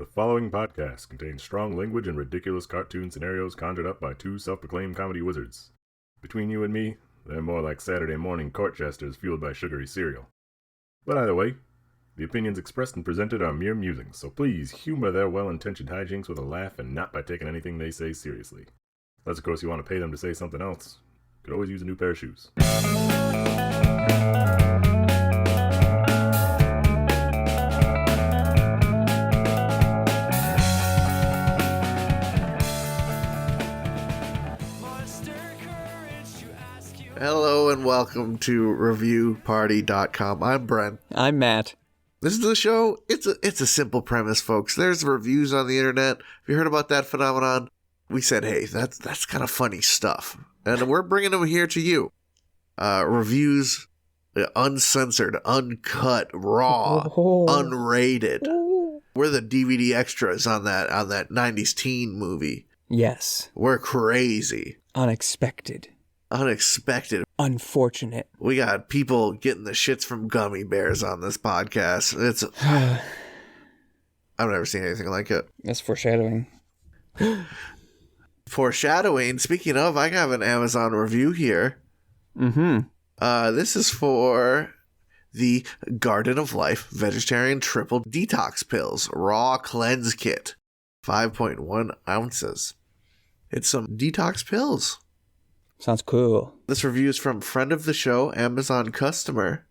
The following podcast contains strong language and ridiculous cartoon scenarios conjured up by two self-proclaimed comedy wizards. Between you and me, they're more like Saturday morning court jesters fueled by sugary cereal. But either way, the opinions expressed and presented are mere musings, so please humor their well-intentioned hijinks with a laugh and not by taking anything they say seriously. Unless, of course, you want to pay them to say something else. Could always use a new pair of shoes. Hello and welcome to ReviewParty.com. I'm Brent. I'm Matt. This is the show. It's a simple premise, folks. There's reviews on the internet. Have you heard about that phenomenon? We said, hey, that's kind of funny stuff. And we're bringing them here to you. Reviews, uncensored, uncut, raw, unrated. We're the DVD extras on that 90s teen movie. Yes. We're crazy. Unexpected. Unfortunate. We got people getting the shits from gummy bears on this podcast. I've never seen anything like it. That's foreshadowing. Foreshadowing. Speaking of, I have an Amazon review here. This is for the Garden of Life Vegetarian Triple Detox Pills Raw Cleanse Kit. 5.1 ounces. It's some detox pills. Sounds cool. This review is from friend of the show, Amazon customer.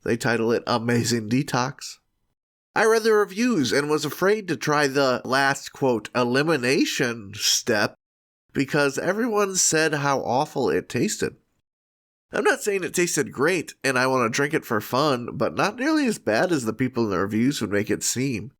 They title it Amazing Detox. I read the reviews and was afraid to try the last, quote, elimination step because everyone said how awful it tasted. I'm not saying it tasted great and I want to drink it for fun, but not nearly as bad as the people in the reviews would make it seem.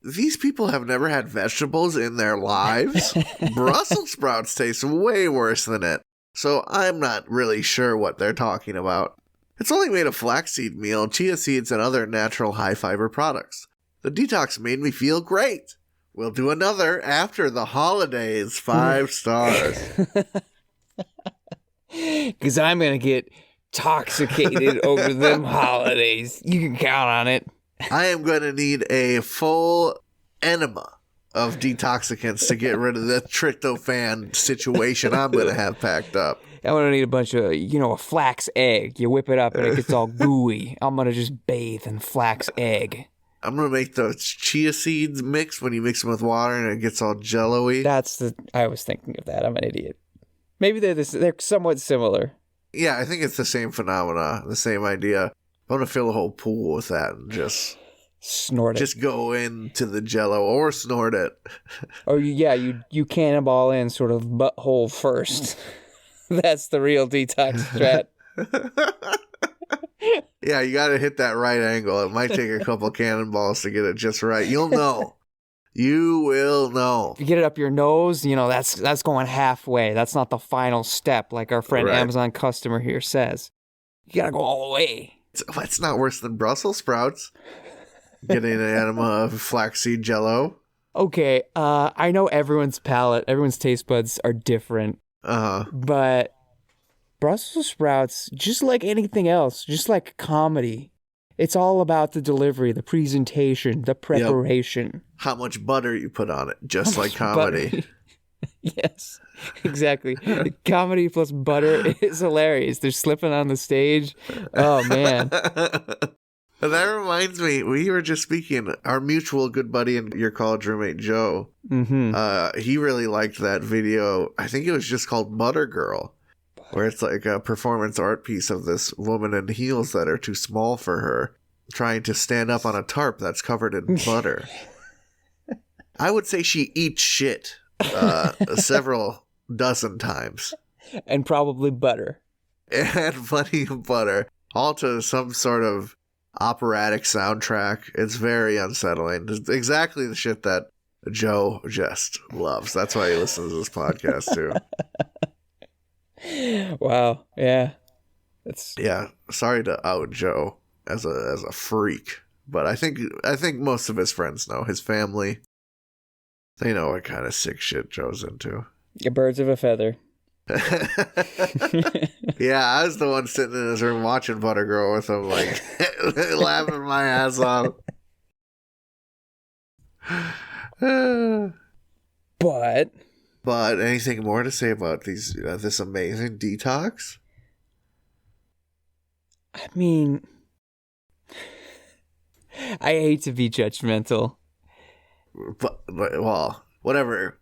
These people have never had vegetables in their lives. Brussels sprouts taste way worse than it, so I'm not really sure what they're talking about. It's only made of flaxseed meal, chia seeds, and other natural high-fiber products. The detox made me feel great. We'll do another after the holidays. 5 stars. Because I'm going to get toxicated over them holidays. You can count on it. I am going to need a full enema of detoxicants to get rid of the tryptophan situation I'm going to have packed up. I'm going to need a bunch of, a flax egg. You whip it up and it gets all gooey. I'm going to just bathe in flax egg. I'm going to make those chia seeds mix when you mix them with water and it gets all jello-y. I was thinking of that. I'm an idiot. Maybe they're somewhat similar. Yeah, I think it's the same phenomena, the same idea. I'm going to fill a whole pool with that and just snort it. Just go into the jello or snort it. Oh, yeah, you cannonball in sort of butthole first. That's the real detox strat. Yeah, you got to hit that right angle. It might take a couple cannonballs to get it just right. You'll know. You will know. If you get it up your nose, that's going halfway. That's not the final step, like our friend Amazon customer here says. You got to go all the way. It's not worse than Brussels sprouts. Getting an enema of flaxseed jello. Okay, I know everyone's palate, everyone's taste buds are different. But Brussels sprouts, just like anything else, just like comedy, it's all about the delivery, the presentation, the preparation. Yep. How much butter you put on it, just like comedy. Yes, exactly. Comedy plus butter is hilarious. They're slipping on the stage. Oh, man. That reminds me, we were just speaking, our mutual good buddy and your college roommate, Joe, he really liked that video. I think it was just called Butter Girl, where it's like a performance art piece of this woman in heels that are too small for her, trying to stand up on a tarp that's covered in butter. I would say she eats shit. Several dozen times. And probably butter. And plenty of butter. All to some sort of operatic soundtrack. It's very unsettling. It's exactly the shit that Joe just loves. That's why he listens to this podcast too. Wow. Yeah. Yeah. Sorry to out Joe as a freak. But I think most of his friends know. His family. They know what kind of sick shit Joe's into. Birds of a feather. Yeah, I was the one sitting in his room watching Butter Girl with him, like, laughing my ass off. But anything more to say about this amazing detox? I mean, I hate to be judgmental. But well, whatever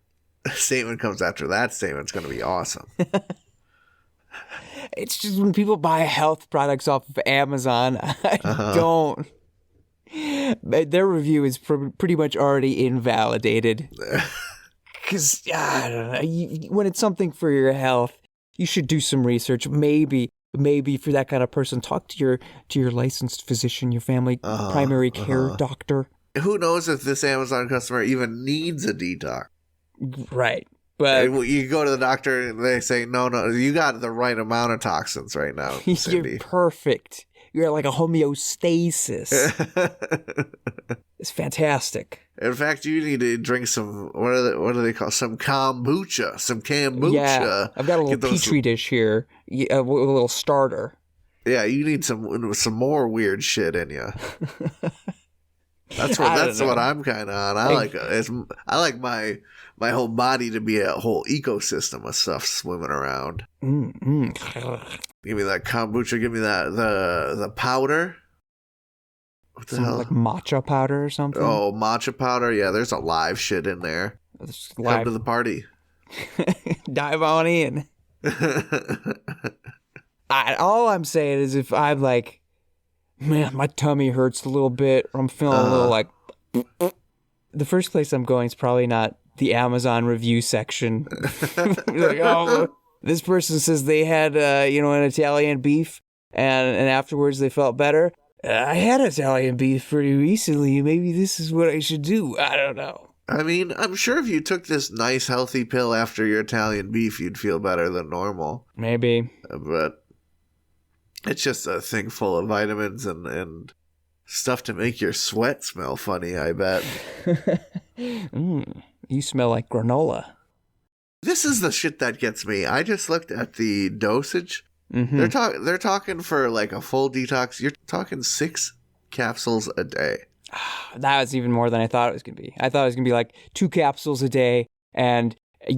statement comes after that statement's going to be awesome. It's just when people buy health products off of Amazon, I don't. Their review is pretty much already invalidated. Because, I don't know, when it's something for your health, you should do some research. Maybe for that kind of person, talk to your licensed physician, your family primary care doctor. Who knows if this Amazon customer even needs a detox? Right. But you go to the doctor and they say, no, you got the right amount of toxins right now, Cindy. You're perfect. You're like a homeostasis. It's fantastic. In fact, you need to drink some, what do they call, some kombucha. Yeah, I've got a little petri dish here, a little starter. Yeah, you need some more weird shit in you. That's what I'm kind of on. I like my whole body to be a whole ecosystem of stuff swimming around. Give me that kombucha. Give me that the powder. What the hell? Like matcha powder or something? Oh, matcha powder. Yeah, there's a live shit in there. Come to the party. Dive on in. All I'm saying is if I'm like, man, my tummy hurts a little bit, or I'm feeling a little like, the first place I'm going is probably not the Amazon review section. Like, oh, this person says they had, an Italian beef, and afterwards they felt better. I had Italian beef pretty recently. Maybe this is what I should do. I don't know. I mean, I'm sure if you took this nice healthy pill after your Italian beef, you'd feel better than normal. Maybe. But it's just a thing full of vitamins and stuff to make your sweat smell funny, I bet. You smell like granola. This is the shit that gets me. I just looked at the dosage. Mm-hmm. They're talking for like a full detox. You're talking 6 capsules a day. That was even more than I thought it was going to be. I thought it was going to be like 2 capsules a day, and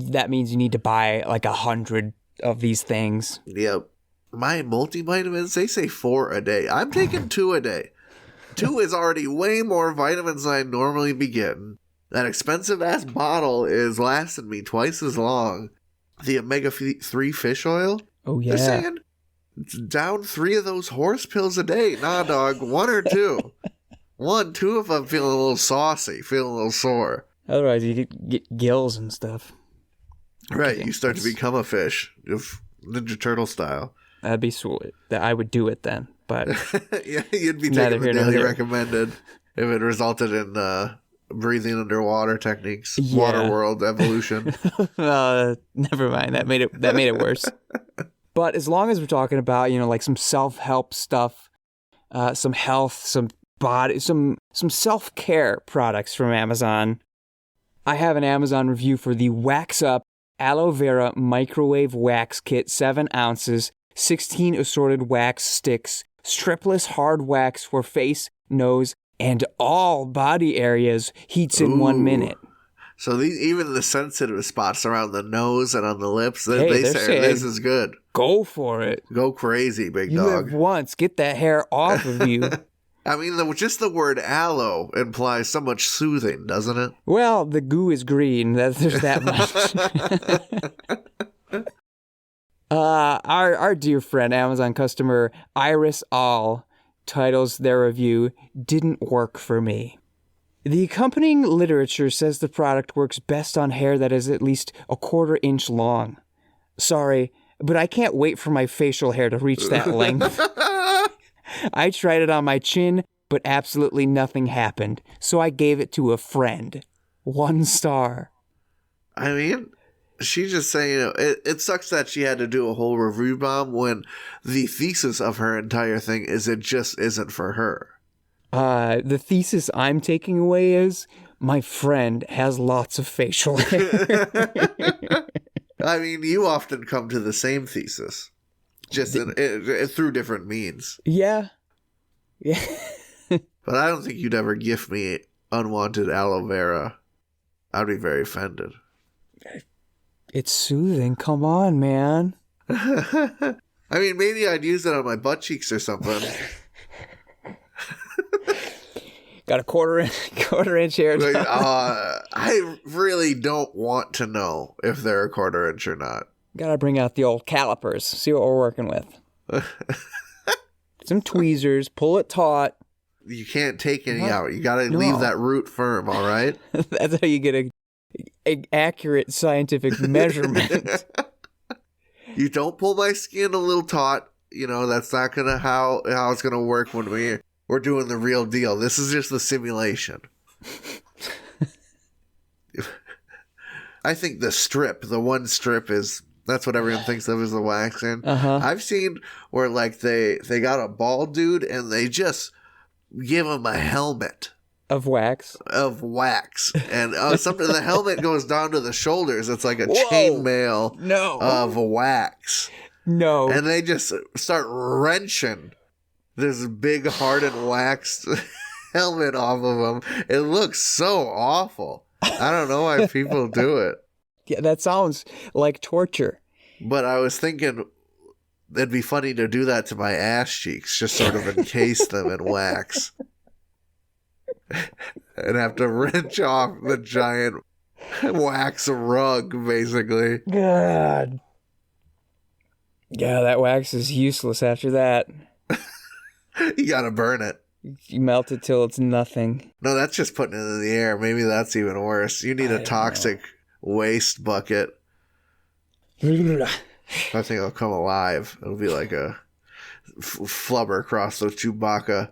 that means you need to buy like 100 of these things. Yep. My multivitamins, they say 4 a day. I'm taking 2 a day. 2 is already way more vitamins than I normally be getting. That expensive-ass bottle is lasting me twice as long. The omega-3 fish oil? Oh, yeah. They're saying down 3 of those horse pills a day. Nah, dog, 1 or 2. 1, 2 of them feeling a little saucy, feeling a little sore. Otherwise, you get gills and stuff. Right, you start to become a fish, if Ninja Turtle style. That'd be sweet. I would do it then, but... Yeah, you'd be taking the daily recommended if it resulted in breathing underwater techniques, water world evolution. Never mind. That made it worse. But as long as we're talking about, like some self-help stuff, some health, some body, some self-care products from Amazon, I have an Amazon review for the Wax Up Aloe Vera Microwave Wax Kit, 7 ounces, 16 assorted wax sticks, stripless hard wax for face, nose, and all body areas, heats in 1 minute. So even the sensitive spots around the nose and on the lips, they say this is good. Go for it. Go crazy, big dog. You live once. Get that hair off of you. I mean, just the word aloe implies so much soothing, doesn't it? Well, the goo is green. There's that much. Our dear friend, Amazon customer Iris All, titles their review, "Didn't work for me." The accompanying literature says the product works best on hair that is at least 1/4 inch long. Sorry, but I can't wait for my facial hair to reach that length. I tried it on my chin, but absolutely nothing happened, so I gave it to a friend. 1 star. I mean, she's just saying, it sucks that she had to do a whole review bomb when the thesis of her entire thing is it just isn't for her. The thesis I'm taking away is my friend has lots of facial hair. I mean, you often come to the same thesis, just through different means. Yeah. But I don't think you'd ever gift me unwanted aloe vera, I'd be very offended. It's soothing. Come on, man. I mean, maybe I'd use it on my butt cheeks or something. Got a quarter inch hair. I really don't want to know if they're a quarter inch or not. Gotta bring out the old calipers. See what we're working with. Some tweezers. Pull it taut. You can't take any out. You gotta leave that root firm, all right? That's how you get a accurate scientific measurement. You don't pull my skin a little taut. You know, that's not gonna how it's gonna work when we're doing the real deal. This is just the simulation. I think the one strip that's what everyone thinks of as the waxing. I've seen where like they got a bald dude and they just give him a helmet of wax. And something the helmet goes down to the shoulders. It's like a chainmail of wax. No. And they just start wrenching this big hardened wax helmet off of him. It looks so awful. I don't know why people do it. Yeah, that sounds like torture. But I was thinking it'd be funny to do that to my ass cheeks, just sort of encase them in wax. And have to wrench off the giant wax rug, basically. God. Yeah, that wax is useless after that. You gotta burn it. You melt it till it's nothing. No, that's just putting it in the air. Maybe that's even worse. You need a toxic waste bucket. I think it'll come alive. It'll be like a flubber across the Chewbacca.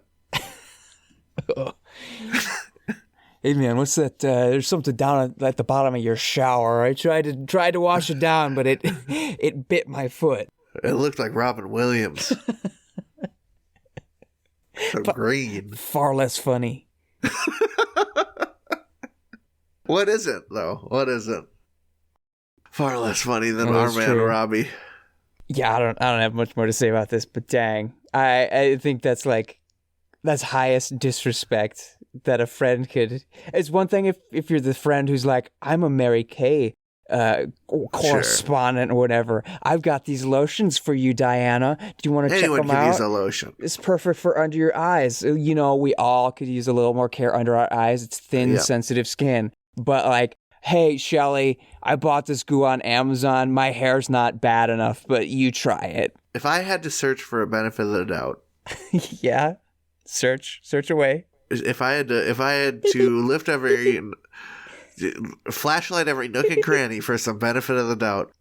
Hey man, what's that? There's something down at the bottom of your shower. I tried to wash it down, but it bit my foot. It looked like Robin Williams. So green. Far less funny. What is it though? What is it? Far less funny than our man Robbie. Yeah, I don't have much more to say about this, but dang, I think that's highest disrespect that a friend could. It's one thing if you're the friend who's like, I'm a Mary Kay correspondent or whatever. I've got these lotions for you, Diana. Do you want to check them out? Anyone can use a lotion. It's perfect for under your eyes. You know, we all could use a little more care under our eyes. It's thin, sensitive skin. But like, hey, Shelly, I bought this goo on Amazon. My hair's not bad enough, but you try it. If I had to search for a benefit of the doubt. Yeah. Search away. If I had to lift every flashlight every nook and cranny for some benefit of the doubt.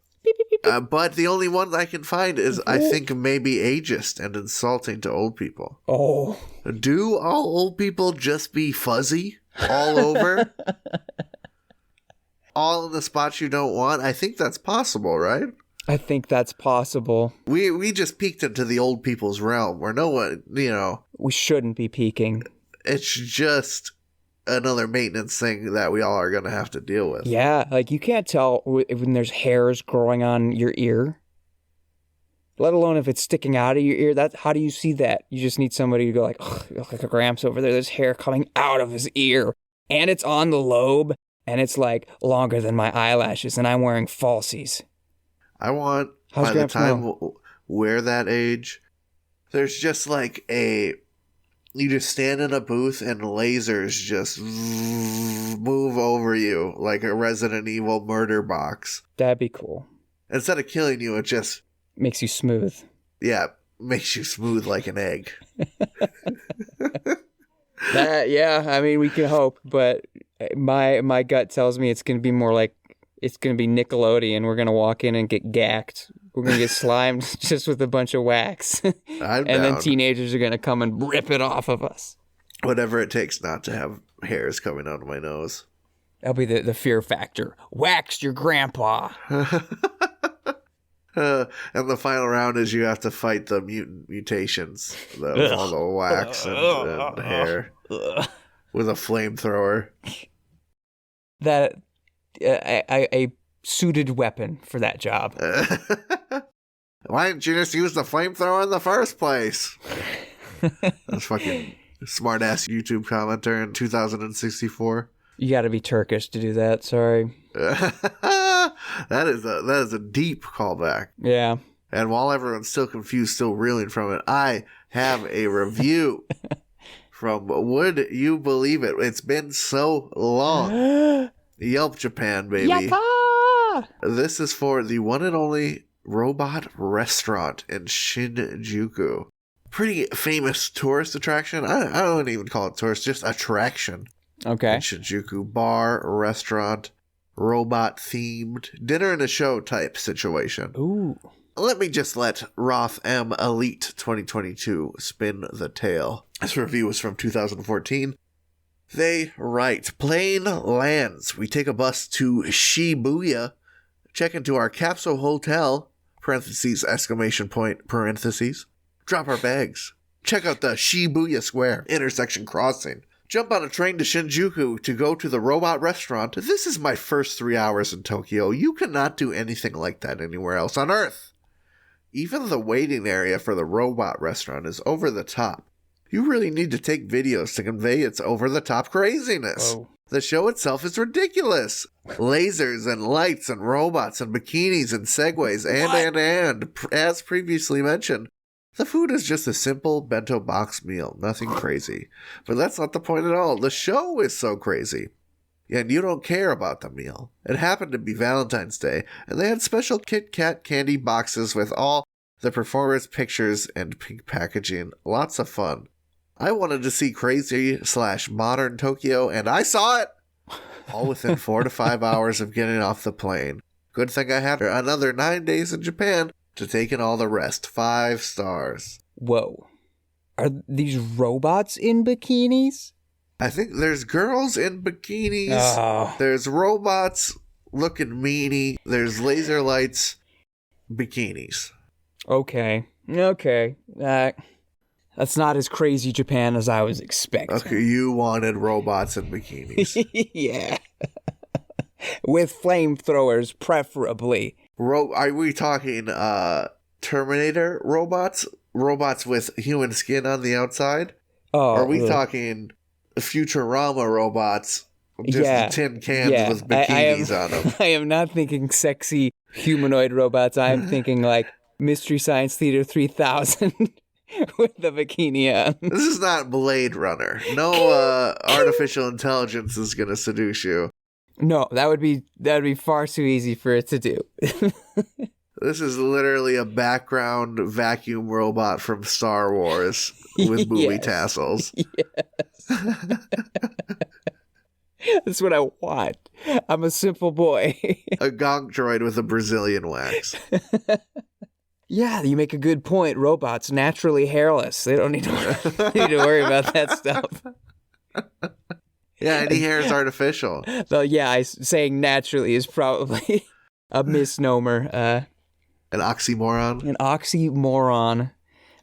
But the only one I can find is, I think, maybe ageist and insulting to old people. Oh. Do all old people just be fuzzy all over? All in the spots you don't want? I think that's possible, right? I think that's possible. We just peeked into the old people's realm where no one, We shouldn't be peeking. It's just another maintenance thing that we all are going to have to deal with. Yeah, like you can't tell when there's hairs growing on your ear, let alone if it's sticking out of your ear. How do you see that? You just need somebody to go like, oh, look like a Gramps over there. There's hair coming out of his ear, and it's on the lobe, and it's like longer than my eyelashes, and I'm wearing falsies. I want, by the time we're that age, there's just like you just stand in a booth and lasers just move over you like a Resident Evil murder box. That'd be cool. Instead of killing you, it just makes you smooth. Yeah, makes you smooth like an egg. Yeah, I mean, we can hope, but my gut tells me it's going to be more like it's going to be Nickelodeon. We're going to walk in and get gacked. We're going to get slimed just with a bunch of wax. Then teenagers are going to come and rip it off of us. Whatever it takes not to have hairs coming out of my nose. That'll be the fear factor. Wax your grandpa. And the final round is you have to fight the mutations of all the wax and hair with a flamethrower. That a suited weapon for that job. Why didn't you just use the flamethrower in the first place? That's fucking Smart-ass YouTube commenter in 2064. You got to be Turkish to do that. Sorry. That is a deep callback. Yeah. And while everyone's still confused, still reeling from it, I have a review from Would You Believe It? It's been so long. Yelp Japan, baby. Yappa! This is for the one and only robot restaurant in Shinjuku. Pretty famous tourist attraction. I don't even call it tourist, just attraction. Okay. In Shinjuku. Bar, restaurant, robot themed, dinner and a show type situation. Ooh. Let me just let Roth M Elite 2022 spin the tale. This review was from 2014. They write, plane lands. We take a bus to Shibuya, check into our capsule hotel, parentheses, exclamation point, parentheses, drop our bags, check out the Shibuya Square intersection crossing, jump on a train to Shinjuku to go to the robot restaurant. This is my first 3 hours in Tokyo. You cannot do anything like that anywhere else on Earth. Even the waiting area for the robot restaurant is over the top. You really need to take videos to convey its over-the-top craziness. Whoa. The show itself is ridiculous. Lasers and lights and robots and bikinis and segways and, as previously mentioned, the food is just a simple bento box meal, nothing crazy. But that's not the point at all. The show is so crazy. And you don't care about the meal. It happened to be Valentine's Day, and they had special Kit Kat candy boxes with all the performers' pictures and pink packaging. Lots of fun. I wanted to see crazy/modern Tokyo, and I saw it! All within 4 to 5 hours of getting off the plane. Good thing I had another 9 days in Japan to take in all the rest. 5 stars. Whoa. Are these robots in bikinis? I think there's girls in bikinis. Oh. There's robots looking meanie. There's laser lights. Bikinis. Okay. That's not as crazy Japan as I was expecting. Okay, you wanted robots in bikinis. Yeah. With flamethrowers, preferably. Are we talking Terminator robots? Robots with human skin on the outside? Oh, Or are we talking Futurama robots? Just tin cans with bikinis on them. I am not thinking sexy humanoid robots. I am thinking like Mystery Science Theater 3000 with the bikini on. This is not Blade Runner. No artificial intelligence is going to seduce you. No, that would be far too easy for it to do. This is literally a background vacuum robot from Star Wars with booby tassels. Yes. That's what I want. I'm a simple boy. A gonk droid with a Brazilian wax. Yeah, you make a good point. Robots naturally hairless. They don't need to worry about that stuff. Yeah, any hair is artificial. Though, yeah, saying naturally is probably a misnomer. An oxymoron. An oxymoron.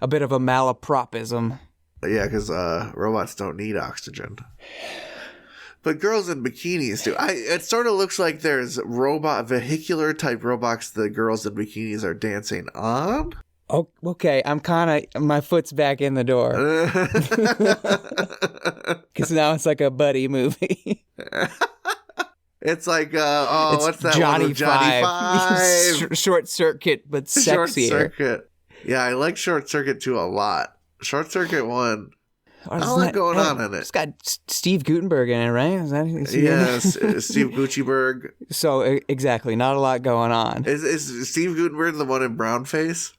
A bit of a malapropism. Yeah, because robots don't need oxygen. But girls in bikinis do. It sort of looks like there's vehicular type robots the girls in bikinis are dancing on. Oh, okay. My foot's back in the door. Because now it's like a buddy movie. It's like, what's that Johnny one with Johnny Five? Short Circuit, but sexier. Short Circuit. Yeah, I like Short Circuit 2 a lot. Short Circuit 1... I don't like going on in it. It's got Steve Gutenberg in it, right? Is that Steve Gucciberg. So, exactly. Not a lot going on. Is Steve Gutenberg the one in brown face?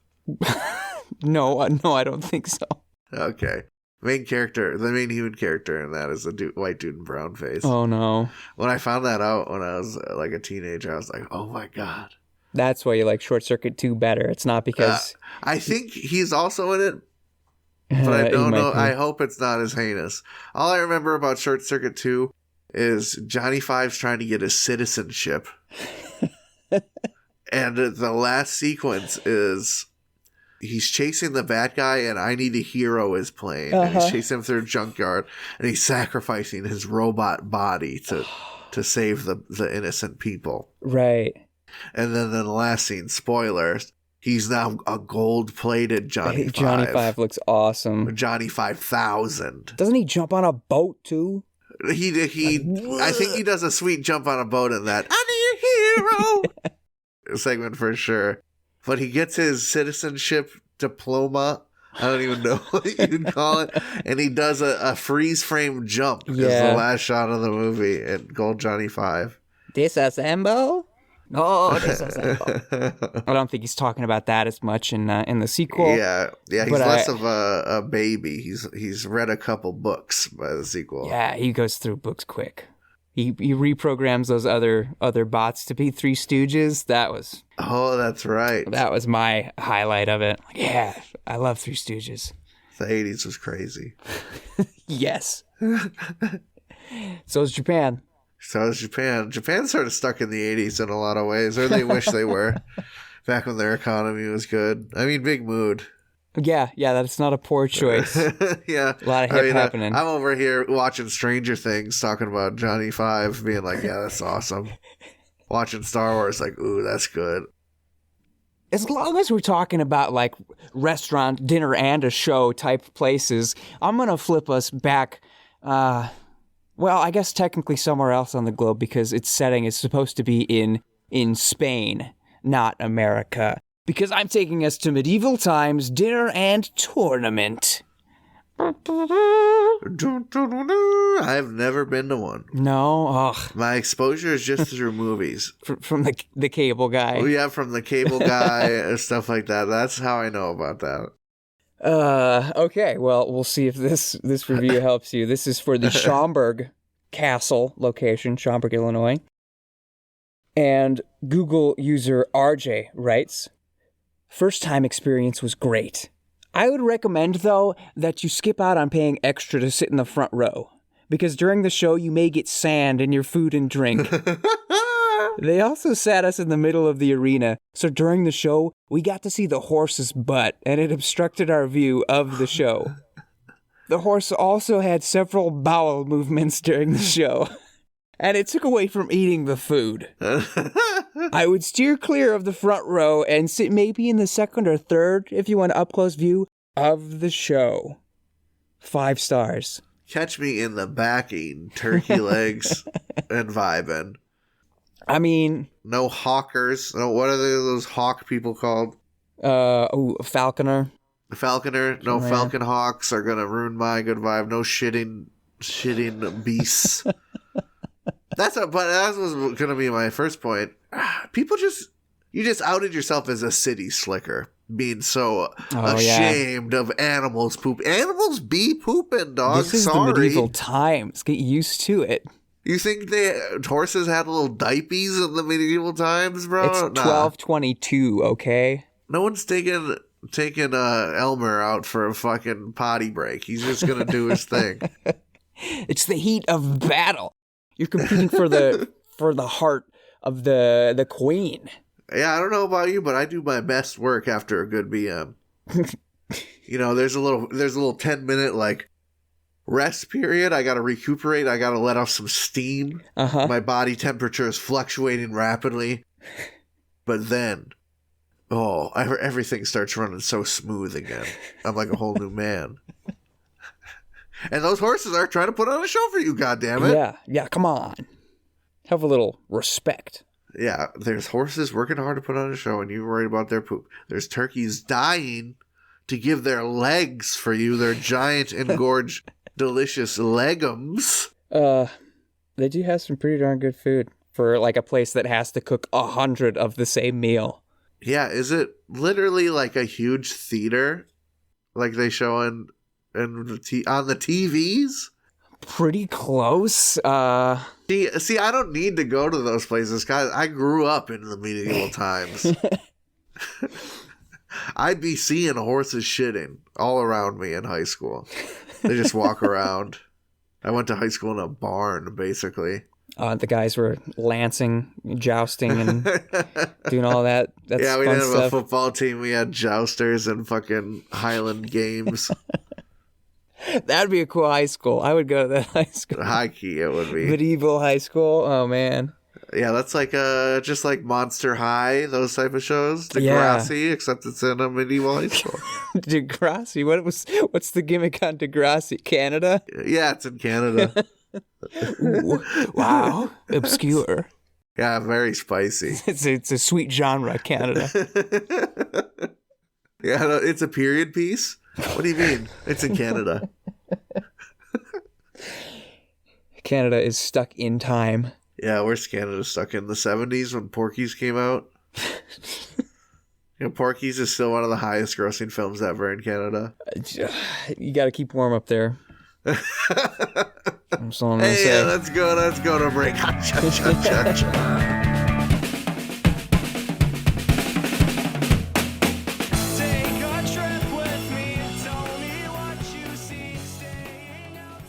No, I don't think so. Okay. The main human character in that is a white dude in brown face. Oh, no. When I found that out when I was like a teenager, I was like, oh my God. That's why you like Short Circuit 2 better. It's not because... I think he's also in it. But I don't know. I hope it's not as heinous. All I remember about Short Circuit 2 is Johnny Five's trying to get his citizenship. And the last sequence is he's chasing the bad guy and I Need a Hero is playing. And he's chasing him through a junkyard and he's sacrificing his robot body to save the innocent people. Right. And then in the last scene, spoilers, He's now a gold-plated Johnny Five. Johnny Five looks awesome. Johnny 5000. Doesn't he jump on a boat too? I think he does a sweet jump on a boat in that I'm your hero segment for sure. But he gets his citizenship diploma. I don't even know what you'd call it. And he does a freeze frame jump. Yeah. Is the last shot of the movie in Gold Johnny 5. Disassemble? No, disassemble. I don't think he's talking about that as much in the sequel. Yeah, he's less of a baby. He's read a couple books by the sequel. Yeah, he goes through books quick. He reprograms those other bots to be Three Stooges. Oh, that's right. That was my highlight of it. Like, yeah, I love Three Stooges. The 80s was crazy. Yes. So is Japan. Japan's sort of stuck in the 80s in a lot of ways, or they wish they were, back when their economy was good. I mean, big mood. Yeah, that's not a poor choice. Yeah. A lot of hip happening. I'm over here watching Stranger Things, talking about Johnny Five, being like, yeah, that's awesome. Watching Star Wars, like, ooh, that's good. As long as we're talking about, like, restaurant, dinner, and a show type places, I'm going to flip us back, well, I guess technically somewhere else on the globe, because its setting is supposed to be in Spain, not America. Because I'm taking us to medieval times, dinner and tournament. I've never been to one. No? Ugh. My exposure is just through movies. From the cable guy. Oh, yeah, from the cable guy and stuff like that. That's how I know about that. Okay, well, we'll see if this review helps you. This is for the Schaumburg Castle location, Schaumburg, Illinois. And Google user RJ writes, "First time experience was great. I would recommend, though, that you skip out on paying extra to sit in the front row, because during the show you may get sand in your food and drink. They also sat us in the middle of the arena, so during the show, we got to see the horse's butt, and it obstructed our view of the show. The horse also had several bowel movements during the show, and it took away from eating the food. I would steer clear of the front row and sit maybe in the second or third if you want an up-close view of the show. 5 stars. Catch me in the back eating turkey legs and vibing. I mean... No hawkers. No, what are those hawk people called? Falconer. Falconer. No, Falcon Hawks are going to ruin my good vibe. No shitting beasts. That was going to be my first point. You just outed yourself as a city slicker, being so ashamed of animals poop. Animals be pooping, dog. This is the medieval times. Get used to it. You think horses had little diapies in the medieval times, bro? It's 1222, okay? No one's taking Elmer out for a fucking potty break. He's just going to do his thing. It's the heat of battle. You're competing for the heart of the queen. Yeah, I don't know about you, but I do my best work after a good BM. You know, there's a little 10-minute like rest period. I got to recuperate. I got to let off some steam. My body temperature is fluctuating rapidly. But then, everything starts running so smooth again. I'm like a whole new man. And those horses are trying to put on a show for you, goddammit. Yeah, come on. Have a little respect. Yeah, there's horses working hard to put on a show, and you're worried about their poop. There's turkeys dying to give their legs for you, their giant, engorged, delicious legumes. They do have some pretty darn good food for, like, a place that has to cook 100 of the same meal. Yeah, is it literally like a huge theater? Like they show on the TVs? Pretty close. See, I don't need to go to those places, guys. I grew up in the medieval times. I'd be seeing horses shitting all around me in high school. They just walk around. I went to high school in a barn, basically. The guys were lancing, jousting, and doing all that. That's yeah, we fun didn't have stuff. A football team. We had jousters and fucking Highland games. That'd be a cool high school. I would go to that high school. High key, it would be. Medieval high school. Oh, man. Yeah, that's like just like Monster High, those type of shows. Degrassi, except it's in a medieval high school. Degrassi? What's the gimmick on Degrassi? Canada? Yeah, it's in Canada. Ooh, wow, obscure. Yeah, very spicy. It's a sweet genre, Canada. Yeah, no, it's a period piece. What do you mean? It's in Canada. Canada is stuck in time. Yeah, where's Canada stuck in the 70s when Porky's came out? Porky's is still one of the highest grossing films ever in Canada. You got to keep warm up there. I'm so hey, let's go to break.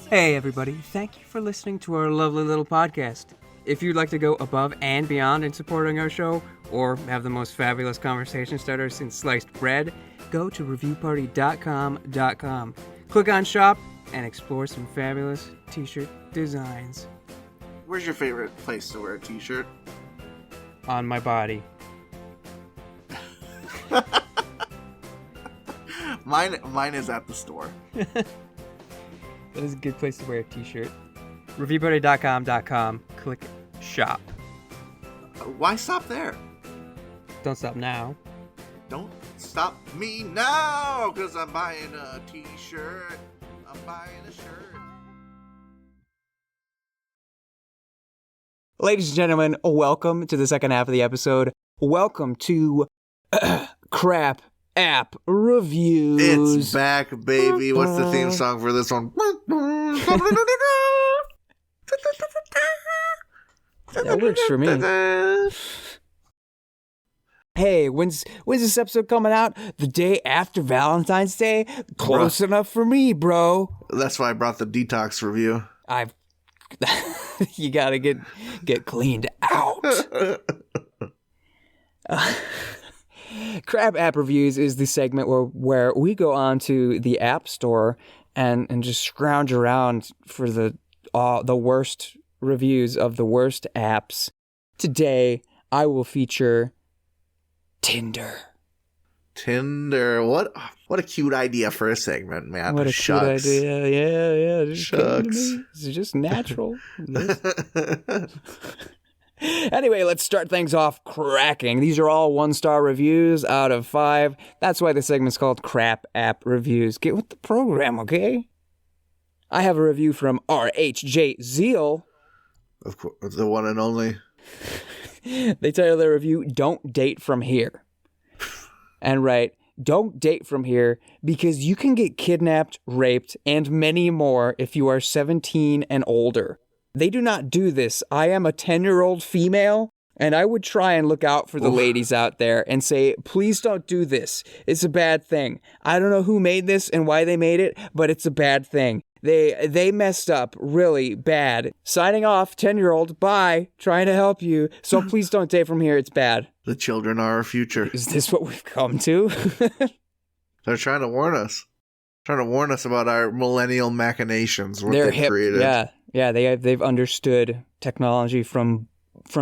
Hey everybody, thank you for listening to our lovely little podcast. If you'd like to go above and beyond in supporting our show, or have the most fabulous conversation starter since sliced bread, go to reviewparty.com. Click on shop and explore some fabulous t-shirt designs. Where's your favorite place to wear a t-shirt? On my body. Mine is at the store. That is a good place to wear a t-shirt. Reviewparty.com. Click shop. Why stop there? Don't stop now. Don't stop me now, because I'm buying a t-shirt. I'm buying a shirt. Ladies and gentlemen, welcome to the second half of the episode. Welcome to Crap App Reviews. It's back, baby. What's the theme song for this one? That works for me. Hey, when's this episode coming out? The day after Valentine's Day? Close enough for me, bro. That's why I brought the detox review. You gotta get cleaned out. Crap App Reviews is the segment where we go on to the App Store and just scrounge around for the worst reviews of the worst apps. Today, I will feature Tinder. What a cute idea for a segment, man. What a cute idea. Yeah. Shucks. It's just natural. Anyway, let's start things off cracking. These are all 1-star reviews out of 5. That's why the segment's called Crap App Reviews. Get with the program, okay? I have a review from RHJ Zeal. Of course, the one and only. They title their review, Don't Date From Here. And write, don't date from here because you can get kidnapped, raped, and many more if you are 17 and older. They do not do this. I am a 10-year-old female, and I would try and look out for the ladies out there and say, please don't do this. It's a bad thing. I don't know who made this and why they made it, but it's a bad thing. They messed up really bad. Signing off, 10-year-old, bye, trying to help you. So please don't date from here. It's bad. The children are our future. Is this what we've come to? They're trying to warn us. Trying to warn us about our millennial machinations. What They're they've hip. created. Yeah. They've understood technology from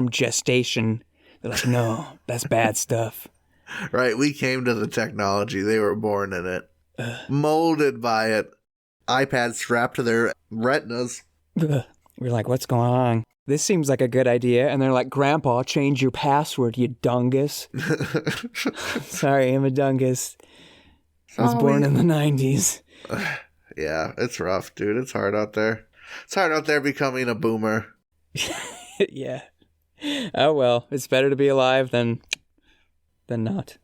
gestation. They're like, no, that's bad stuff. Right. We came to the technology. They were born in it. Molded by it. iPads strapped to their retinas. We're like, what's going on? This seems like a good idea. And they're like, Grandpa, change your password, you dungus. Sorry, I'm a dungus. I was born in the 90s. Yeah, it's rough, dude. It's hard out there. It's hard out there becoming a boomer. Yeah. Oh, well, it's better to be alive than not.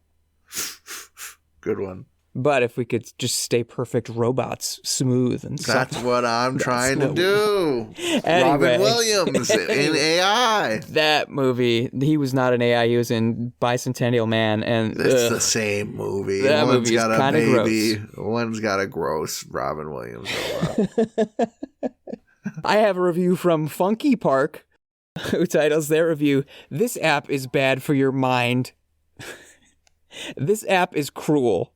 Good one. But if we could just stay perfect robots, smooth and stuff. That's what I'm trying to do. Anyway. Robin Williams in AI. That movie, he was not an AI, he was in Bicentennial Man. And it's the same movie. That One's movie got is a kind of baby. gross. One's got a gross Robin Williams. I have a review from Funky Park, who titles their review, "This app is bad for your mind. This app is cruel.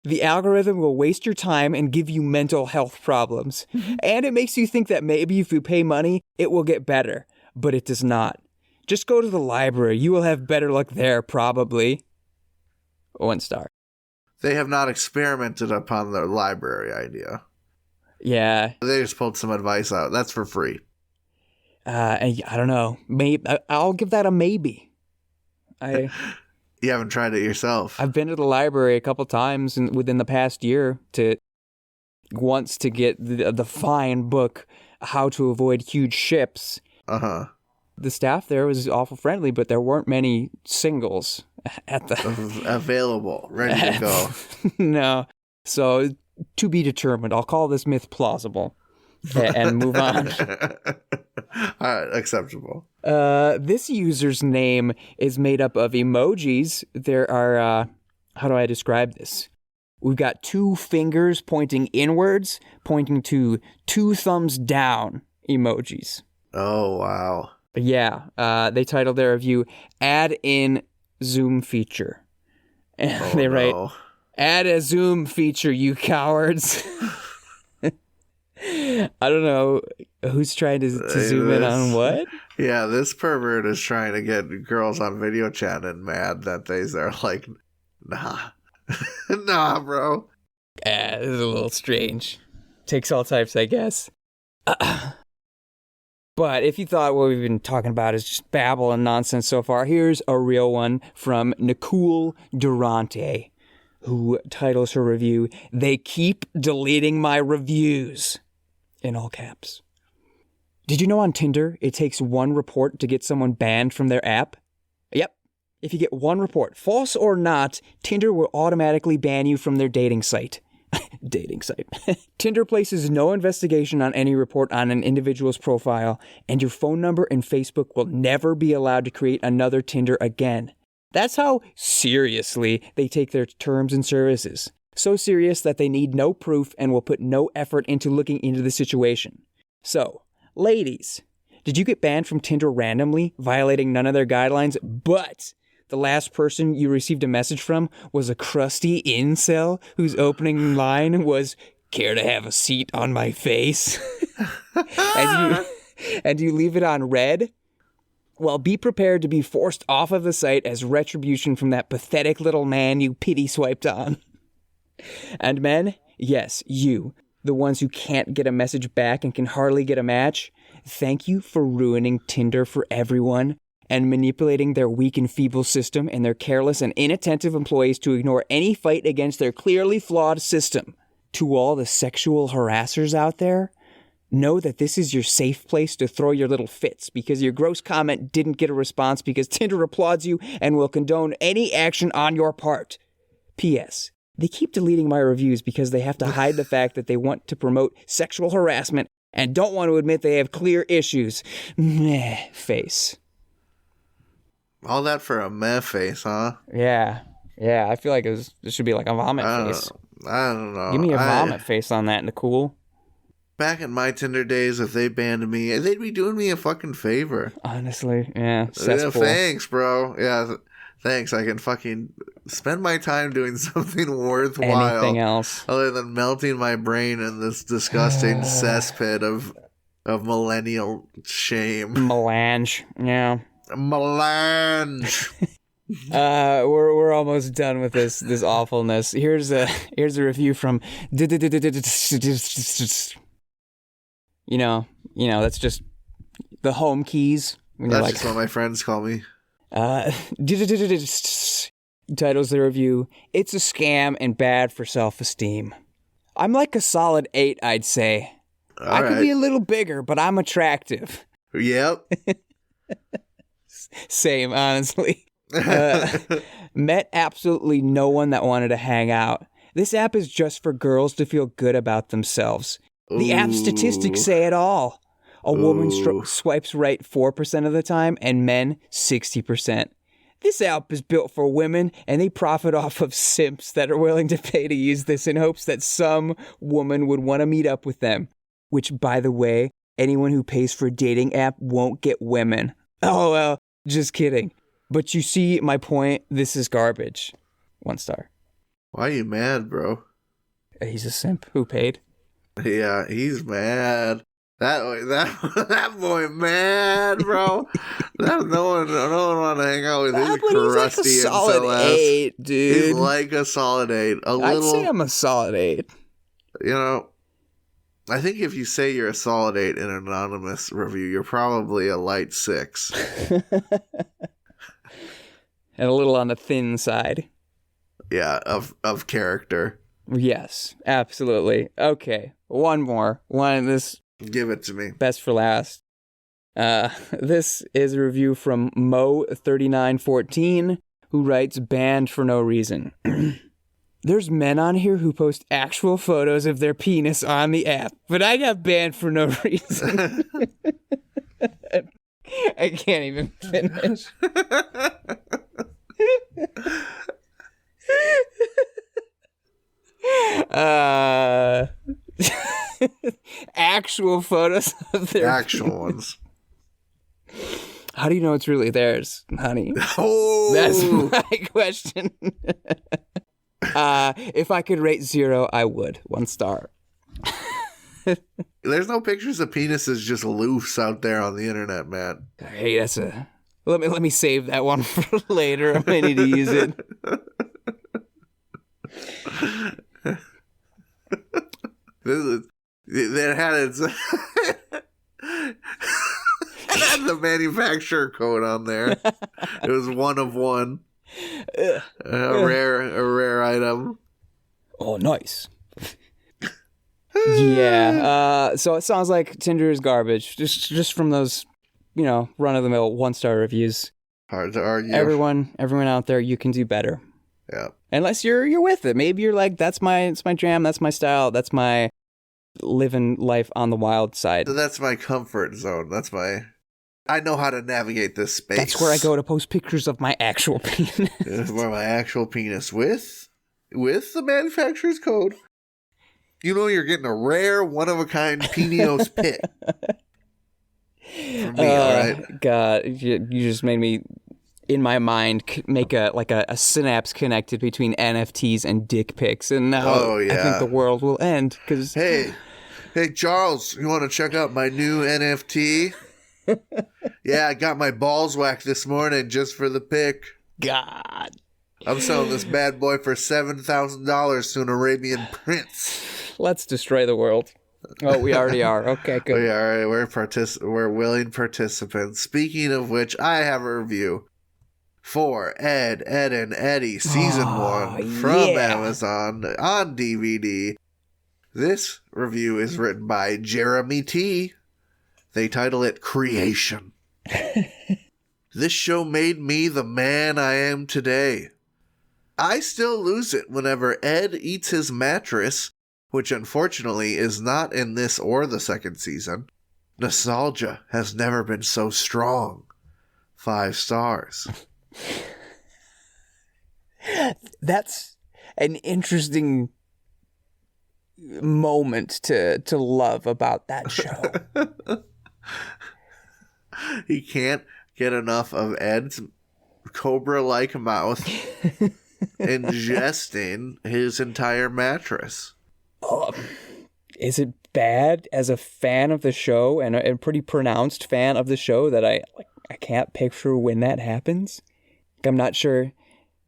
The algorithm will waste your time and give you mental health problems. And it makes you think that maybe if you pay money, it will get better. But it does not. Just go to the library. You will have better luck there, probably. 1 star. They have not experimented upon the library idea. Yeah. They just pulled some advice out. That's for free. And I don't know. Maybe I'll give that a maybe. You haven't tried it yourself. I've been to the library a couple times within the past year to get the fine book, How to Avoid Huge Ships. Uh-huh. The staff there was awful friendly, but there weren't many singles at the available, ready to go. No. So to be determined. I'll call this myth plausible and move on. All right, acceptable. This user's name is made up of emojis. There are, how do I describe this? We've got 2 fingers pointing inwards, pointing to 2 thumbs down emojis. Oh, wow. Yeah, they titled their review, Add in Zoom Feature. And they write, add a Zoom feature, you cowards. I don't know who's trying to zoom in on what. Yeah, this pervert is trying to get girls on video chat and mad that they're like, nah. Nah, bro. This is a little strange. Takes all types, I guess. But if you thought what we've been talking about is just babble and nonsense so far, here's a real one from Nicole Durante, who titles her review, They Keep Deleting My Reviews, in all caps. Did you know on Tinder, it takes 1 report to get someone banned from their app? Yep. If you get 1 report, false or not, Tinder will automatically ban you from their dating site. Dating site. Tinder places no investigation on any report on an individual's profile, and your phone number and Facebook will never be allowed to create another Tinder again. That's how seriously they take their terms and services. So serious that they need no proof and will put no effort into looking into the situation. So, ladies, did you get banned from Tinder randomly, violating none of their guidelines, but the last person you received a message from was a crusty incel whose opening line was, care to have a seat on my face? and you leave it on red? Well, be prepared to be forced off of the site as retribution from that pathetic little man you pity swiped on. And men, yes, you, the ones who can't get a message back and can hardly get a match, thank you for ruining Tinder for everyone and manipulating their weak and feeble system and their careless and inattentive employees to ignore any fight against their clearly flawed system. To all the sexual harassers out there, know that this is your safe place to throw your little fits because your gross comment didn't get a response because Tinder applauds you and will condone any action on your part. P.S. They keep deleting my reviews because they have to hide the fact that they want to promote sexual harassment and don't want to admit they have clear issues. Meh, face. All that for a meh face, huh? Yeah, I feel like it should be like a vomit face. I don't know. Give me a vomit face on that, Nicole. Back in my Tinder days, if they banned me, they'd be doing me a fucking favor. Honestly, yeah. Yeah, thanks, bro. Yeah, thanks. I can fucking spend my time doing something worthwhile. Anything else. Other than melting my brain in this disgusting cesspit of millennial shame. Melange, yeah. Melange. We're almost done with this awfulness. Here's a review from you know that's just the home keys. That's just what my friends call me. Titles the review, It's a Scam and Bad for Self-Esteem. I'm like a solid 8, I'd say. I could be a little bigger, but I'm attractive. Yep. Same, honestly. Met absolutely no one that wanted to hang out. This app is just for girls to feel good about themselves. The app statistics say it all. A woman swipes right 4% of the time and men 60%. This app is built for women and they profit off of simps that are willing to pay to use this in hopes that some woman would want to meet up with them. Which, by the way, anyone who pays for a dating app won't get women. Oh, well, just kidding. But you see my point, this is garbage. 1 star. Why are you mad, bro? He's a simp who paid. Yeah, he's mad. That boy mad, bro. No one want to hang out with his crusty he's like a solid 8, dude. He's like a solid 8. I'd say I'm a solid 8. You know, I think if you say you're a solid 8 in an anonymous review, you're probably a light 6. And a little on the thin side. Yeah, of character. Yes, absolutely. Okay, one more. This. Give it to me. Best for last. This is a review from Mo3914, who writes, banned for no reason. There's men on here who post actual photos of their penis on the app, but I got banned for no reason. I can't even finish. Actual photos of their actual ones. How do you know it's really theirs, honey? Oh, that's my question. If I could rate 0, I would. 1 star. There's no pictures of penises just loose out there on the internet, Matt. Hey, that's a. Let me save that one for later. I might need to use it. It had its. It had the manufacturer code on there. It was 1 of 1. A rare item. Oh, nice. Yeah. So it sounds like Tinder is garbage. Just from those, run of the mill 1-star reviews. Hard to argue. Everyone out there, you can do better. Yeah. Unless you're with it. Maybe you're like, it's my jam, that's my style, that's my living life on the wild side. So that's my comfort zone. I know how to navigate this space. That's where I go to post pictures of my actual penis. That's where my actual penis with the manufacturer's code. You're getting a rare, one-of-a-kind Penios pit. For me, all right? God, you just made me, in my mind, make a synapse connected between NFTs and dick pics, and now I think the world will end. Cause hey, Charles, you want to check out my new NFT? Yeah, I got my balls whacked this morning just for the pic. God. I'm selling this bad boy for $7,000 to an Arabian prince. Let's destroy the world. Oh, we already are. Okay, good. We are. We're willing participants. Speaking of which, I have a review for Ed, and Eddie Season 1 from Amazon on DVD. This review is written by Jeremy T. They title it Creation. This show made me the man I am today. I still lose it whenever Ed eats his mattress, which unfortunately is not in this or the second season. Nostalgia has never been so strong. 5 stars. That's an interesting moment to love about that show. He can't get enough of Ed's cobra-like mouth ingesting his entire mattress. Is it bad as a fan of the show and a pretty pronounced fan of the show that I can't picture when that happens? I'm not sure.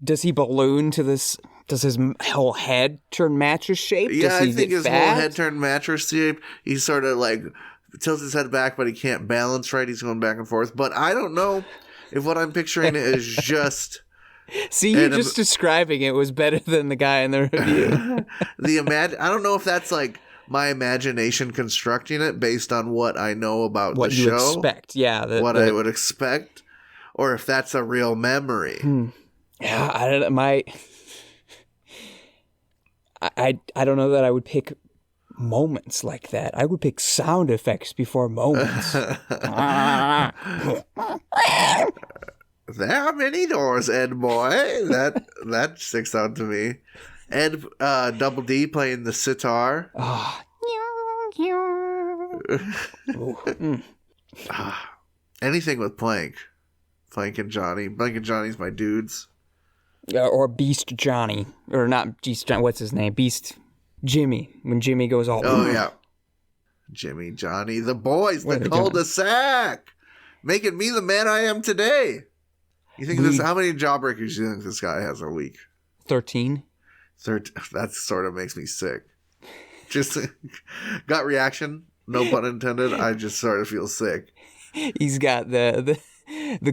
Does he balloon to this? Does his whole head turn mattress shaped? Yeah, I think his whole head turned mattress shape. He sort of tilts his head back, but he can't balance right. He's going back and forth. But I don't know if what I'm picturing is just... See, you just describing it was better than the guy in the review. I don't know if that's my imagination constructing it based on what I know about the show. What you expect, yeah. I would expect, or if that's a real memory. Yeah, I don't know. I don't know that I would pick moments like that. I would pick sound effects before moments. There are many doors, Ed boy. That sticks out to me. Ed Double D playing the sitar. Anything with Plank and Johnny. Plank and Johnny's my dudes. Or Beast Johnny. Or not Beast Johnny. What's his name? Beast Jimmy. When Jimmy goes all... Oh, yeah. Jimmy, Johnny, the boys, What the are they doing? cul-de-sac, making me the man I am today. You think how many jawbreakers do you think this guy has a week? 13. That sort of makes me sick. Just gut reaction, no pun intended. I just sort of feel sick. He's got the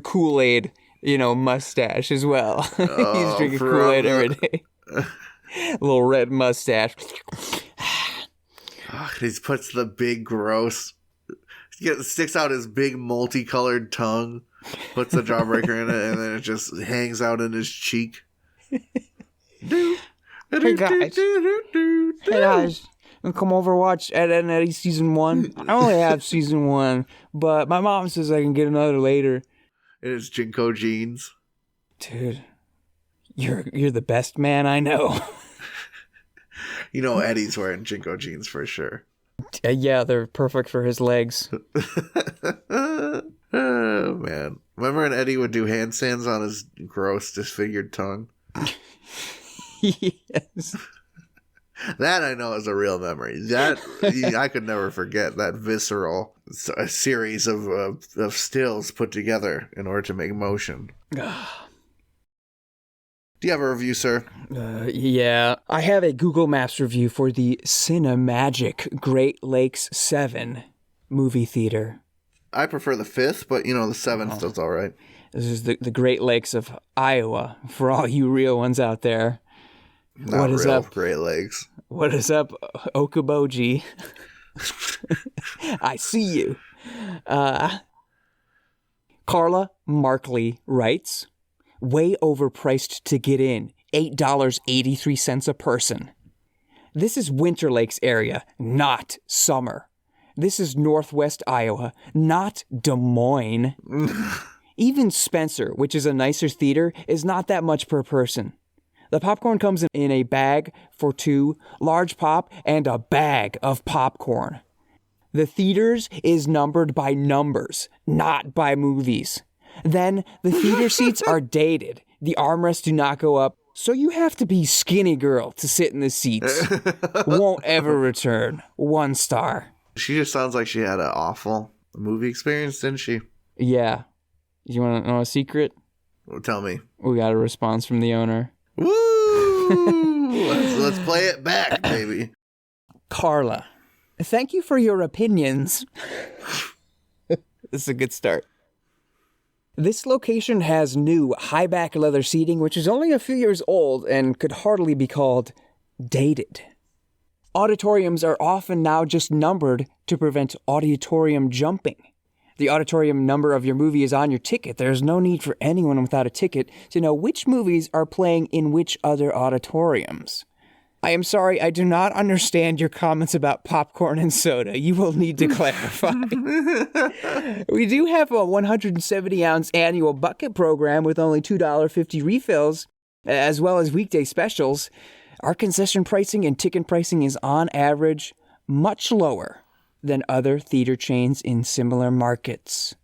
Kool-Aid, mustache as well. He's drinking Kool-Aid every day. A little red mustache. He puts the big gross. Sticks out his big multicolored tongue. Puts the jawbreaker in it, and then it just hangs out in his cheek. Hey guys. Come over watch Ed, Edd n Eddy season 1. I only have season 1, but my mom says I can get another later. It is Jinko jeans. Dude, you're the best man I know. Eddie's wearing Jinko jeans for sure. Yeah, they're perfect for his legs. Oh, man. Remember when Eddie would do handstands on his gross, disfigured tongue? Yes. That I know is a real memory. That I could never forget that visceral series of stills put together in order to make motion. Do you have a review, sir? Yeah. I have a Google Maps review for the Cinemagic Great Lakes 7 movie theater. I prefer the 5th, but the 7th does all right. This is the Great Lakes of Iowa, for all you real ones out there. Not what is real up? Great Lakes. What is up, Okoboji? I see you. Carla Markley writes, way overpriced to get in, $8.83 a person. This is Winter Lakes area, not summer. This is Northwest Iowa, not Des Moines. Even Spencer, which is a nicer theater, is not that much per person. The popcorn comes in a bag for 2, large pop, and a bag of popcorn. The theaters is numbered by numbers, not by movies. Then, the theater seats are dated. The armrests do not go up, so you have to be skinny girl to sit in the seats. Won't ever return. 1 star. She just sounds like she had an awful movie experience, didn't she? Yeah. You want to know a secret? Well, tell me. We got a response from the owner. Woo! let's play it back, baby. Carla, thank you for your opinions. This is a good start. This location has new high-back leather seating, which is only a few years old and could hardly be called dated. Auditoriums are often now just numbered to prevent auditorium jumping. The auditorium number of your movie is on your ticket. There's no need for anyone without a ticket to know which movies are playing in which other auditoriums. I am sorry, I do not understand your comments about popcorn and soda. You will need to clarify. We do have a 170-ounce annual bucket program with only $2.50 refills, as well as weekday specials. Our concession pricing and ticket pricing is on average much lower than other theater chains in similar markets.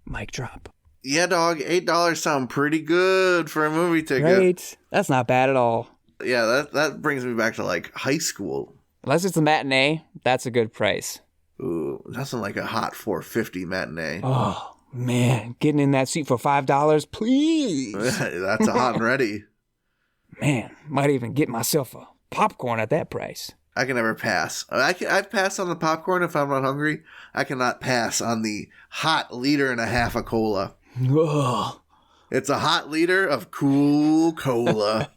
Mic drop. Yeah, dog, $8 sound pretty good for a movie ticket. Right? That's not bad at all. Yeah, that brings me back to like high school. Unless it's a matinee, that's a good price. Ooh, nothing like a hot $4.50 matinee. Oh, man. Getting in that seat for $5, please. That's a hot and ready. Man, might even get myself a popcorn at that price. I can never pass. I've passed on the popcorn if I'm not hungry. I cannot pass on the hot 1.5 liters of cola. Ugh. It's a hot liter of cool cola.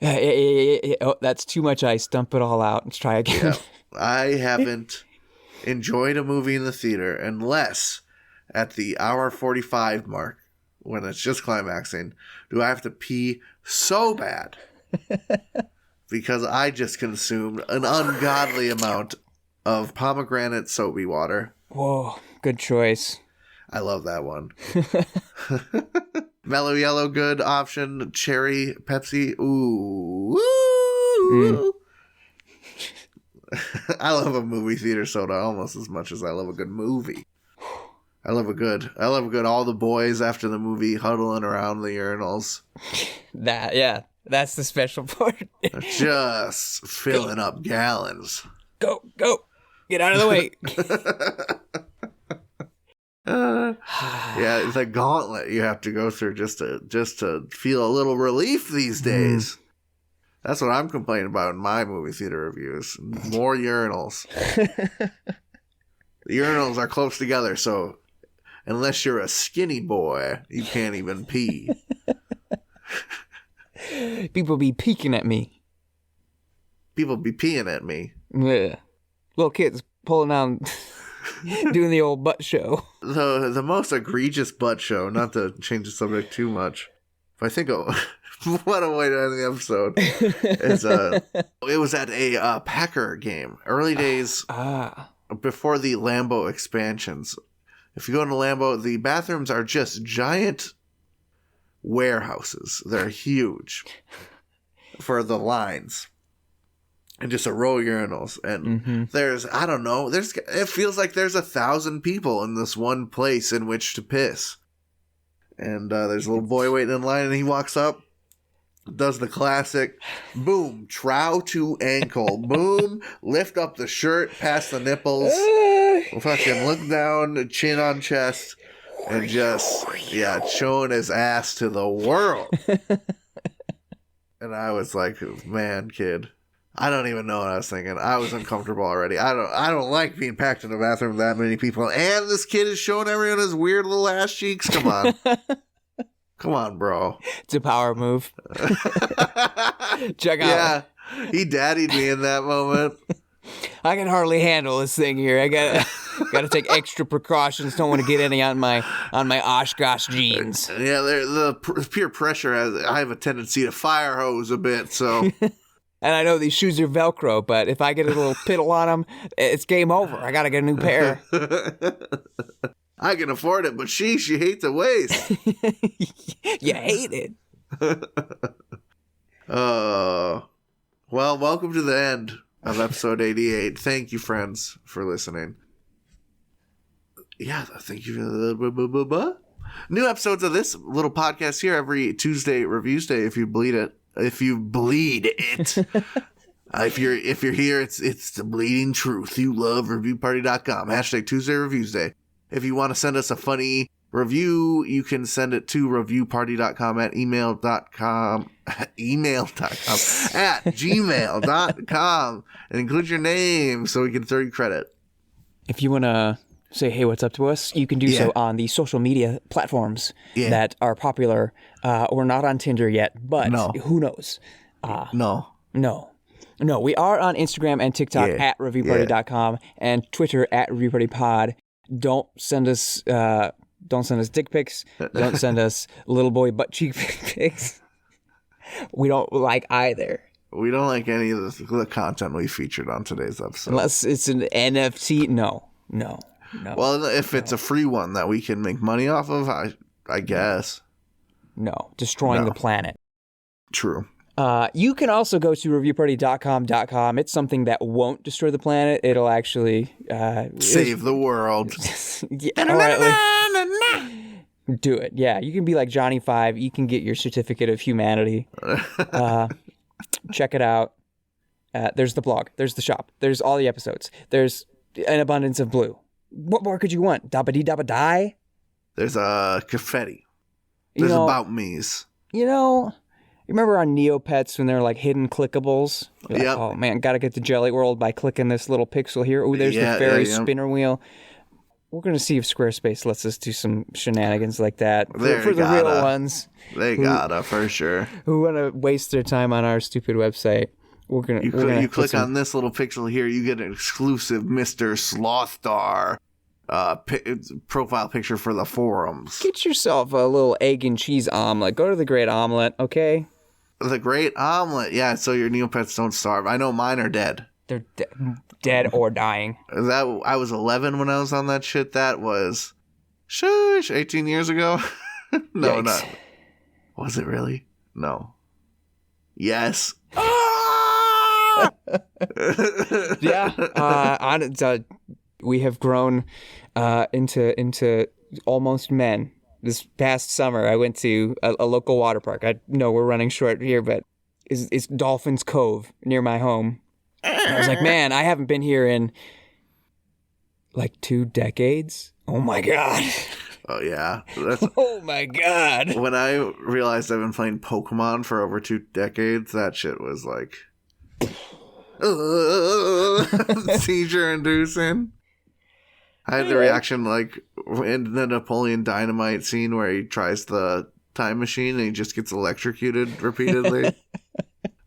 Oh, that's too much ice. Dump it all out. Let's try again. Yep. I haven't enjoyed a movie in the theater unless at the hour 45 mark, when it's just climaxing, do I have to pee so bad because I just consumed an ungodly amount of pomegranate soapy water. Whoa, good choice. I love that one. Mellow yellow, good option. Cherry, Pepsi. Ooh. Woo. I love a movie theater soda almost as much as I love a good movie. I love a good all the boys after the movie huddling around the urinals. That's the special part. Just filling up gallons. Go. Get out of the way. Yeah, it's a gauntlet you have to go through just to feel a little relief these days. That's what I'm complaining about in my movie theater reviews. More urinals. The urinals are close together, so unless you're a skinny boy, you can't even pee. People be peeking at me. People be peeing at me. Yeah. Little kids pulling on, doing the old butt show. The most egregious butt show, not to change the subject too much, if I think of what a way to end the episode, is it was at a Packer game. Early days, before the Lambeau expansions. If you go into Lambeau, the bathrooms are just giant warehouses. They're huge for the lines. And just a row of urinals. And there's, I don't know, it feels like there's 1,000 people in this one place in which to piss. And there's a little boy waiting in line, and he walks up, does the classic, boom, trow to ankle, boom, lift up the shirt past the nipples, fucking look down, chin on chest, and just, showing his ass to the world. And I was like, man, kid. I don't even know what I was thinking. I was uncomfortable already. I don't like being packed in a bathroom with that many people. And this kid is showing everyone his weird little ass cheeks. Come on. Come on, bro. It's a power move. Check out. Yeah, he daddied me in that moment. I can hardly handle this thing here. I gotta take extra precautions. Don't want to get any on my Oshkosh jeans. Yeah, the peer pressure I have a tendency to fire hose a bit, so... And I know these shoes are Velcro, but if I get a little piddle on them, it's game over. I got to get a new pair. I can afford it, but she hates the waist. You hate it. Well, welcome to the end of episode 88. Thank you, friends, for listening. Yeah, thank you. New episodes of this little podcast here every Tuesday, Reviews Day, if you bleed it. If you bleed it. If you're here, it's the bleeding truth. You love reviewparty.com. # Tuesday Reviews Day. If you want to send us a funny review, you can send it to reviewparty.com at email.com at gmail.com and include your name so we can throw you credit. If you want to say, hey, what's up to us, you can do so on the social media platforms that are popular. We're not on Tinder yet, but who knows? No, we are on Instagram and TikTok at reviewparty.com and Twitter at reviewpartypod. Don't send us dick pics. Don't send us little boy butt cheek pics. We don't like either. We don't like any of the content we featured on today's episode. Unless it's an NFT. No. Well, if it's a free one that we can make money off of, I guess. No. Destroying the planet. True. You can also go to reviewparty.com. It's something that won't destroy the planet. It'll actually save the world. Do it. Yeah, you can be like Johnny 5. You can get your certificate of humanity. Check it out. There's the blog. There's the shop. There's all the episodes. There's an abundance of blue. What more could you want? Dabba-dee-dabba-die? There's confetti. There's about me's. You remember on Neopets when they're like hidden clickables? You're like, oh man, gotta get to Jelly World by clicking this little pixel here. Oh, there's the fairy spinner wheel. We're gonna see if Squarespace lets us do some shenanigans like that for the real ones. They gotta for sure. Who wanna waste their time on our stupid website? You click on this little pixel here, you get an exclusive Mr. Slothdar profile picture for the forums. Get yourself a little egg and cheese omelet. Go to the Great Omelet, okay? The Great Omelet, yeah, so your Neopets don't starve. I know mine are dead. They're dead or dying. I was 11 when I was on that shit. That was, 18 years ago? No, Yikes. not. Was it really? No. Yes. We have grown into almost men. This past summer, I went to a local water park. I know we're running short here, but it's Dolphins Cove near my home. And I was like, man, I haven't been here in Like 2 decades? Oh my god. Oh, yeah. Oh my god. When I realized I've been playing Pokemon for over 2 decades, that shit was like... seizure-inducing. I had the reaction like in the Napoleon Dynamite scene where he tries the time machine and he just gets electrocuted repeatedly.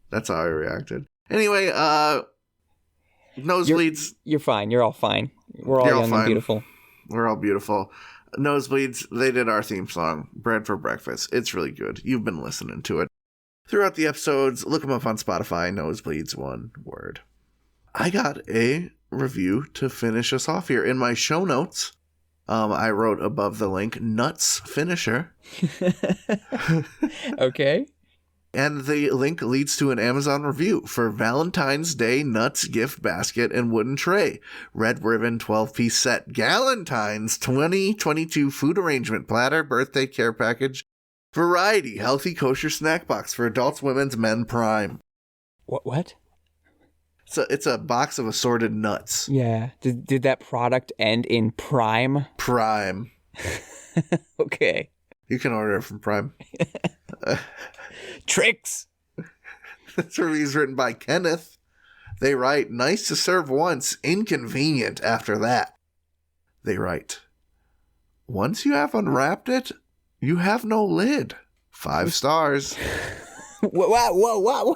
That's how I reacted. Anyway, nosebleeds. You're fine. You're all fine. We're all young and beautiful. We're all beautiful. Nosebleeds, they did our theme song, Bread for Breakfast. It's really good. You've been listening to it throughout the episodes. Look them up on Spotify. Nosebleeds, one word. I got a review to finish us off here. In my show notes, I wrote above the link, Nuts Finisher. Okay. And the link leads to an Amazon review for Valentine's Day Nuts gift basket and wooden tray. Red ribbon 12-piece set. Galentine's 2022 food arrangement platter birthday care package. Variety healthy kosher snack box for adults, women's, men, prime. What? So it's a box of assorted nuts. Yeah. Did that product end in Prime? Prime. Okay. You can order it from Prime. Tricks. This review is written by Kenneth. They write, nice to serve once, inconvenient after that. They write, once you have unwrapped it, you have no lid. 5 stars. Whoa.